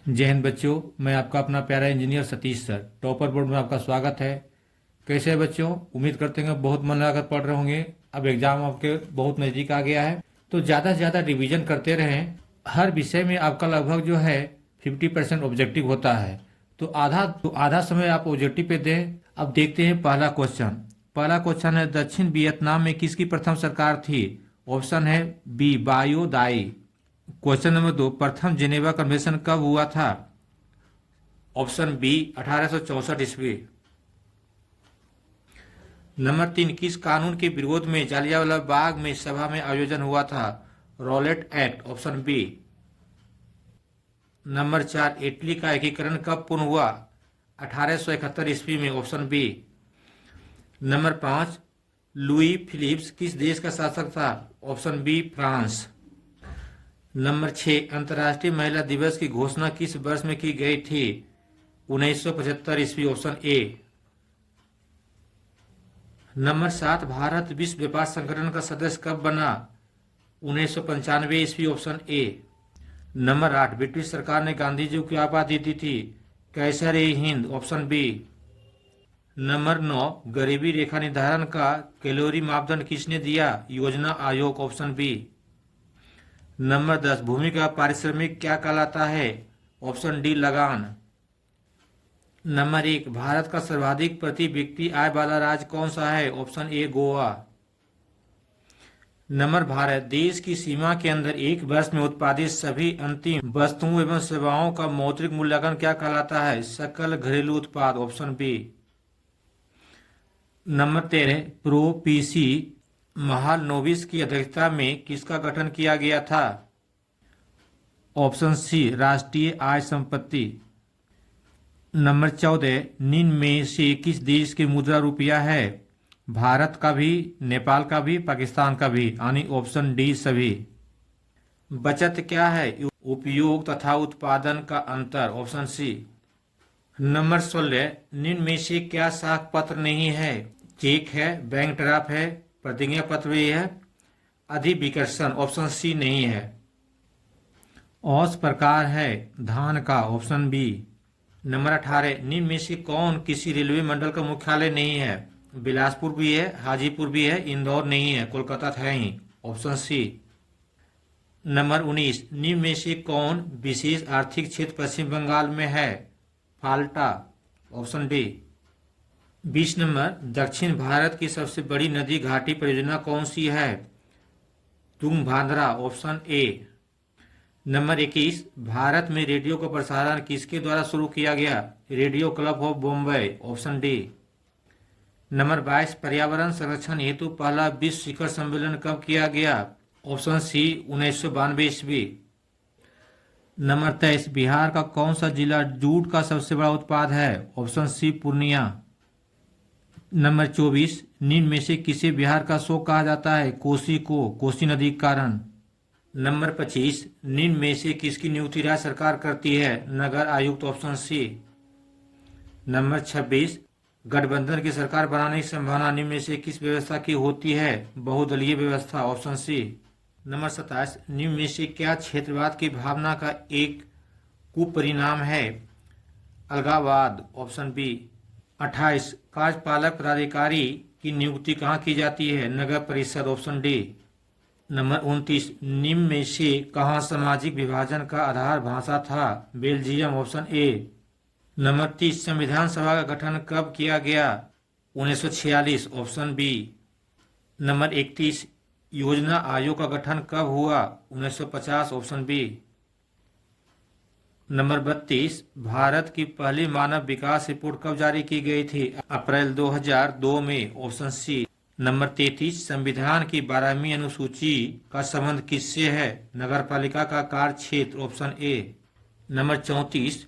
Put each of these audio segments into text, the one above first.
जय हिंद बच्चों। मैं आपका अपना प्यारा engineer Satish sir, topper board में आपका स्वागत है। कैसे है बच्चों? उम्मीद करते हैं बहुत मन लगाकर पढ़ रहे होंगे। अब एग्जाम आपके बहुत नज़दीक आ गया है, तो ज़्यादा से ज़्यादा रिवीजन करते रहें। हर विषय में आपका लगभग जो है 50% ऑब्जेक्टिव होता है, तो आधा समय आप ऑब्जेक्टिव पे दें। अब देखते हैं पहला क्वेश्चन है, दक्षिण वियतनाम में किसकी प्रथम सरकार थी? ऑप्शन है बी बायो दाई। क्वेश्चन नंबर 2, प्रथम जिनेवा कन्वेंशन कब हुआ था? ऑप्शन बी 1864 ईस्वी। नंबर 3, किस कानून के विरोध में जालियांवाला बाग में सभा में आयोजन हुआ था? Rowlatt act. Option B. Number 4, Italy का एकीकरण कब पूर्ण हुआ? 1871 ईस्वी में। Option B. Number 5, Louis Philips किस देश का शासक था? Option B France. नंबर 6, अंतर्राष्ट्रीय महिला दिवस की घोषणा किस वर्ष में की गई थी? 1975 ईस्वी। Option A. नंबर 7, भारत विश्व व्यापार संगठन का सदस्य कब बना? 1995 ईस्वी। Option A. नंबर 8, ब्रिटिश सरकार ने गांधी जी को क्या उपाधि दी थी? Kaiser i Hind. Option B. Number 9, गरीबी रेखा निर्धारण का कैलोरी मापदंड किसने दिया? योजना आयोग। Option B. नंबर 10, भूमि का पारिश्रमिक क्या कहलाता है? ऑप्शन डी लगान। नंबर 1, भारत का सर्वाधिक प्रति व्यक्ति आय वाला राज्य कौन सा है? Option A Goa. नंबर 12, देश की सीमा के अंदर एक वर्ष में उत्पादित सभी अंतिम वस्तुओं एवं सेवाओं का मौद्रिक मूल्यांकन क्या कहलाता है? सकल घरेलू उत्पाद। Option B. Number 13, prof P C Mahalanobis की अध्यक्षता में किसका गठन किया गया था? ऑप्शन सी राष्ट्रीय आय संपत्ति। नंबर 14, निम्न में से किस देश की मुद्रा रुपया है? भारत का भी, नेपाल का भी, पाकिस्तान का भी, यानी ऑप्शन डी सभी। बचत क्या है? उपयोग तथा उत्पादन का अंतर। Option C. नंबर 16, निम्न में से क्या साख पत्र नहीं है? चेक है, बैंक ड्राफ्ट है, प्रतिज्ञा पत्र भी है, अधिविकर्षण। ऑप्शन सी नहीं है। औस प्रकार है धान का। Option B. नंबर 18, निम्न में से कौन किसी रेलवे मंडल का मुख्यालय नहीं है? बिलासपुर भी है, हाजीपुर भी है, इंदौर नहीं है, कोलकाता है ही। Option C. नंबर 19, निम्न में से कौन विशेष आर्थिक क्षेत्र पश्चिम बंगाल में है? फाल्टा। Option D. 20 नंबर, दक्षिण भारत की सबसे बड़ी नदी घाटी परियोजना कौन सी है? Tungabhadra. Option A. Number 21, Bharat में रेडियो का प्रसारण किसके द्वारा शुरू किया गया? Radio club of Bombay. Option D. Number 22, पर्यावरण संरक्षण हेतु पहला विश्व शिखर सम्मेलन कब किया गया? ऑप्शन सी 1992 ईस्वी। नंबर 23, बिहार का कौन सा जिला जूट का सबसे बड़ा उत्पाद है? ऑप्शन सी पूर्णिया। नंबर 24, निम्न में से किसे बिहार का शोक कहा जाता है? कोसी को, कोसी नदी के कारण। नंबर 25, निम्न में से किसकी नियुक्ति राज्य सरकार करती है? नगर आयुक्त। Option C. नंबर 26, गठबंधन की सरकार बनाने की संभावना निम्न में से किस व्यवस्था की होती है? बहुदलीय व्यवस्था। Option C. नंबर 27, निम्न में से क्या क्षेत्रवाद की भावना का एक कुपरिणाम है? अलगाववाद। Option B. 28, कार्यपालक पदाधिकारी की नियुक्ति कहाँ की जाती है? नगर परिषद। Option D. नंबर 29, निम्न में से कहाँ सामाजिक विभाजन का आधार भाषा था? बेल्जियम। Option A. नंबर 30, संविधान सभा का गठन कब किया गया? 1946। Option B. नंबर 31, योजना आयोग का गठन कब हुआ? 1950। Option B. नंबर 32, भारत की पहली मानव विकास रिपोर्ट कब जारी की गई थी? अप्रैल 2002 में। Option C. नंबर 33, संविधान की 12वीं अनुसूची का संबंध किससे है? नगरपालिका का कार्य क्षेत्र। Option A. नंबर 34,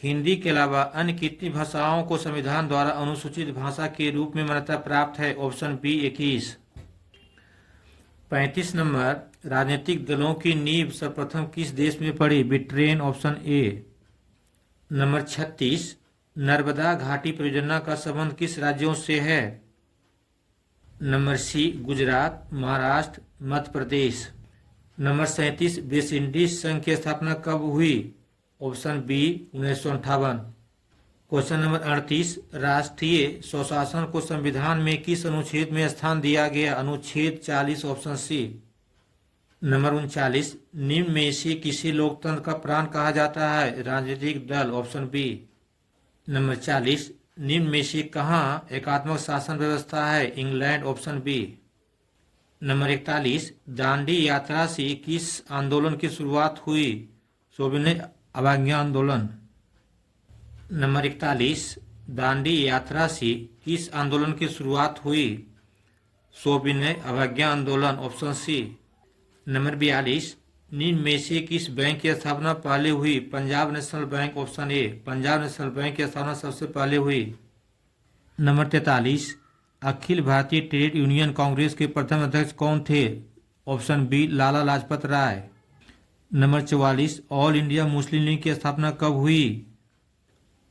हिंदी के अलावा अन्य कितनी भाषाओं को संविधान द्वारा अनुसूचित भाषा के रूप में मान्यता प्राप्त है? Option B 21। 35 नंबर, राजनीतिक दलों की नींव सर्वप्रथम किस देश में पड़ी? Britain. Option A. Number 36, Narmada घाटी परियोजना का संबंध किस राज्यों से है? Number C Gujarat, Maharashtra, Madhya Pradesh. Number 37, West Indies संघ की स्थापना कब हुई? Option B 1958। क्वेश्चन नंबर 38, राष्ट्रीय स्वशासन को संविधान में किस अनुच्छेद में स्थान दिया गया? अनुच्छेद 40, ऑप्शन सी। नंबर 39, निम्न में से किसी लोकतंत्र का प्राण कहा जाता है? राजनीतिक दल, ऑप्शन बी। नंबर 40, निम्न में से कहाँ एकात्मक शासन व्यवस्था है? England, option B. Number 41, Dandi यात्रा से किस आंदोलन की शुरुआत हुई? सविनय अवज्ञा आंदोलन। नंबर 41, दांडी यात्रा से किस आंदोलन की शुरुआत हुई? सविनय अवज्ञा आंदोलन, ऑप्शन सी। नंबर 42, निम्न में से किस बैंक की स्थापना पहले हुई? Punjab national bank, option A. Punjab national bank की स्थापना सबसे पहले हुई। Number 43, Akhil Bharatiya trade union Congress के प्रथम अध्यक्ष कौन थे? Option B, Lala Lajpat Rai. Number 44, All India Muslim League की स्थापना कब हुई?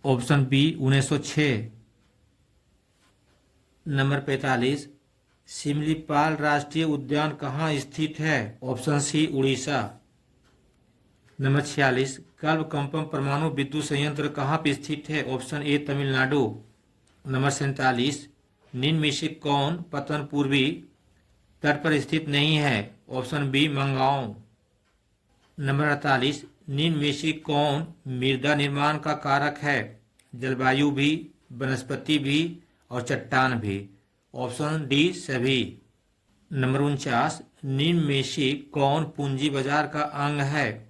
Option B, 1906। नंबर 45, सिमलीपाल राष्ट्रीय उद्यान कहाँ स्थित है? Option C, Orissa. Number 46, Kalpakkam परमाणु विद्युत संयंत्र कहाँ पर स्थित है? Option A, Tamil Nadu. नंबर 47, निम्न में से कौन पतन पूर्वी तट पर स्थित नहीं है? Option B, मंगाओ। नंबर 48, निम्न में से कौन मृदा निर्माण का कारक है? जलवायु भी, वनस्पति भी और चट्टान भी। ऑप्शन डी, सभी। नंबर 49, निम्न में से कौन पूंजी बाजार का अंग है?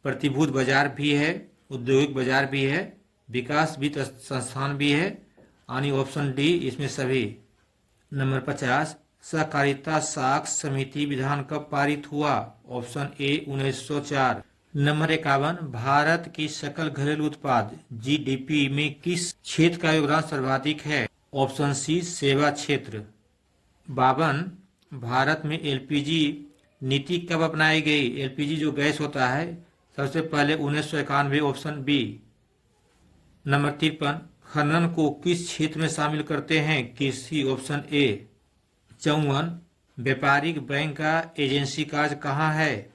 प्रतिभूत बाजार भी है, औद्योगिक बाजार भी है, विकास वित्त संस्थान भी है, यानी ऑप्शन डी, इसमें सभी। नंबर 50, सहकारिता साख समिति विधान कब पारित हुआ? Option A, 1904। नंबर 51, भारत की सकल घरेलू उत्पाद जीडीपी में किस क्षेत्र का योगदान सर्वाधिक है? ऑप्शन सी, सेवा क्षेत्र। 52, भारत में एलपीजी नीति कब अपनाई गई? एलपीजी जो गैस होता है सबसे पहले 1991, ऑप्शन बी। नंबर 53, खनन को किस क्षेत्र में शामिल करते हैं? कृषि, ऑप्शन ए। 54, व्यापारिक बैंक का एजेंसी कार्य कहाँ है?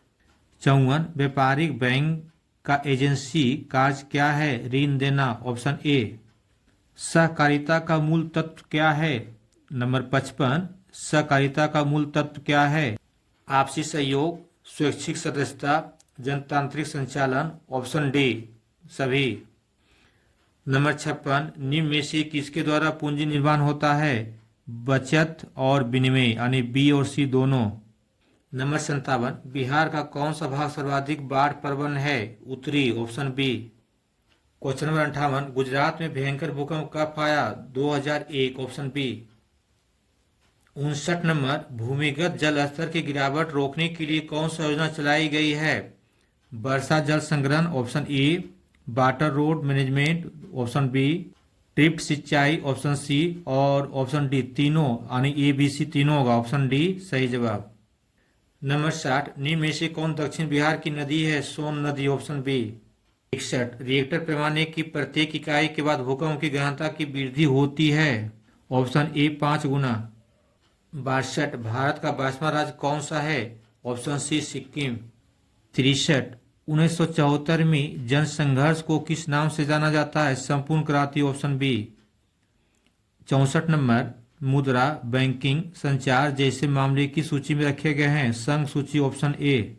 54, व्यापारिक बैंक का एजेंसी कार्य क्या है? ऋण देना, ऑप्शन ए। सहकारिता का मूल तत्व क्या है? नंबर 55, सहकारिता का मूल तत्व क्या है? आपसी सहयोग, स्वैच्छिक सदस्यता, जनतांत्रिक संचालन, ऑप्शन डी, सभी। नंबर 56, निम्न में से किसके द्वारा पूंजी निर्माण होता है? बचत और विनिमय, यानी बी और सी दोनों। नंबर 57, बिहार का कौन सा भाग सर्वाधिक बाढ़ प्रवण है? उत्तरी, option B. Question number 58, Gujarat में भयंकर भूकंप कब आया? 2001, ऑप्शन बी। 59 नंबर, भूमिगत जल स्तर की गिरावट रोकने के लिए कौन सा योजना चलाई गई है? वर्षा जल संग्रहण, option A. Water road management, option B. Drip सिंचाई, ऑप्शन सी। और ऑप्शन डी, तीनों, यानी ए बी सी तीनों होगा, ऑप्शन डी सही जवाब। नंबर 60, निम्न में से कौन दक्षिण बिहार की नदी है? सोन नदी, ऑप्शन बी। 61, रिएक्टर पैमाने की प्रत्येक इकाई के बाद भूकंप की गहनता की वृद्धि होती है? ऑप्शन ए, 5 गुना। 62, भारत का 22वां राज्य कौन सा है? ऑप्शन सी, सिक्किम। 63, 1974 में जनसंघर्ष को किस नाम से जाना जाता है? संपूर्ण क्रांति, ऑप्शन बी। 64 नंबर, मुद्रा, बैंकिंग, संचार जैसे मामले की सूची में रखे गए हैं? संघ सूची, ऑप्शन ए।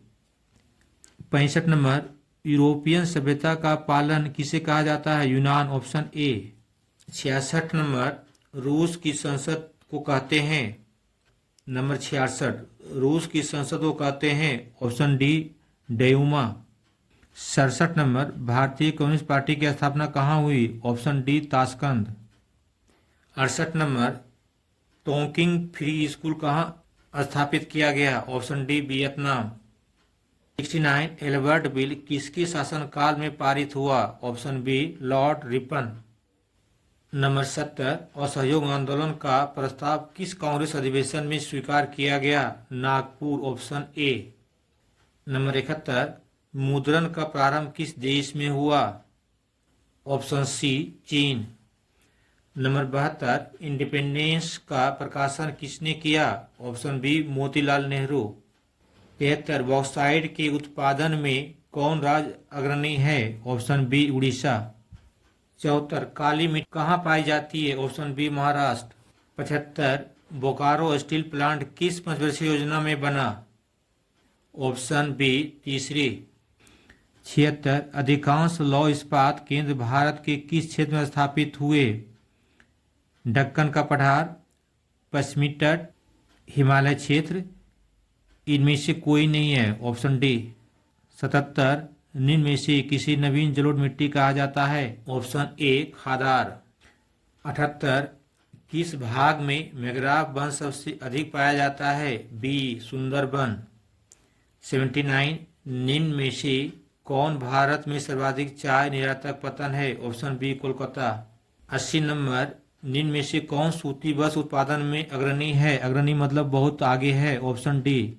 65 नंबर, यूरोपियन सभ्यता का पालन किसे कहा जाता है? यूनान, ऑप्शन ए। 66 नंबर, रूस की संसद को कहते हैं? नंबर 66, रूस की संसद को कहते हैं? Option D, Duma. 67 नंबर, भारतीय कम्युनिस्ट पार्टी की स्थापना कहाँ हुई? Option D, Tashkent. 68 number, Tonkin Free School कहाँ स्थापित किया गया? Option D, Vietnam. 69, Ilbert Bill किसके शासनकाल में पारित हुआ? Option B, Lord Ripon. Number 70, असहयोग आंदोलन का प्रस्ताव किस कांग्रेस अधिवेशन में स्वीकार किया गया? Nagpur, option A. नंबर 71, मुद्रण का प्रारंभ किस देश में हुआ? ऑप्शन सी, चीन। नंबर 72, इंडिपेंडेंस का प्रकाशन किसने किया? Option B, Motilal Nehru. 73, bauxite के उत्पादन में कौन राज्य अग्रणी है? Option B Orissa. 74 काली मिट्टी कहाँ पाई जाती है? Option B Maharashtra. 75 Bokaro steel plant किस पंचवर्षीय योजना में बना? ऑप्शन बी तीसरी। 76 अधिकांश लौह इस्पात केंद्र भारत के किस क्षेत्र में स्थापित हुए? दक्कन का पठार, पश्चिमी तट, हिमालय क्षेत्र, इनमें से कोई नहीं है। Option D. 77 निम्न में से किसी नवीन जलोढ़ मिट्टी कहा जाता है? Option A खादार। 78 किस भाग में मैंग्रोव वन सबसे अधिक पाया जाता है? बी सुंदरबन। 79 निम्न में से कौन भारत में सर्वाधिक चाय निर्यातक पतन है? Option B Kolkata. 80 नंबर निम्न में से कौन सूती वस्त्र उत्पादन में अग्रणी है? अग्रणी मतलब बहुत आगे है। Option D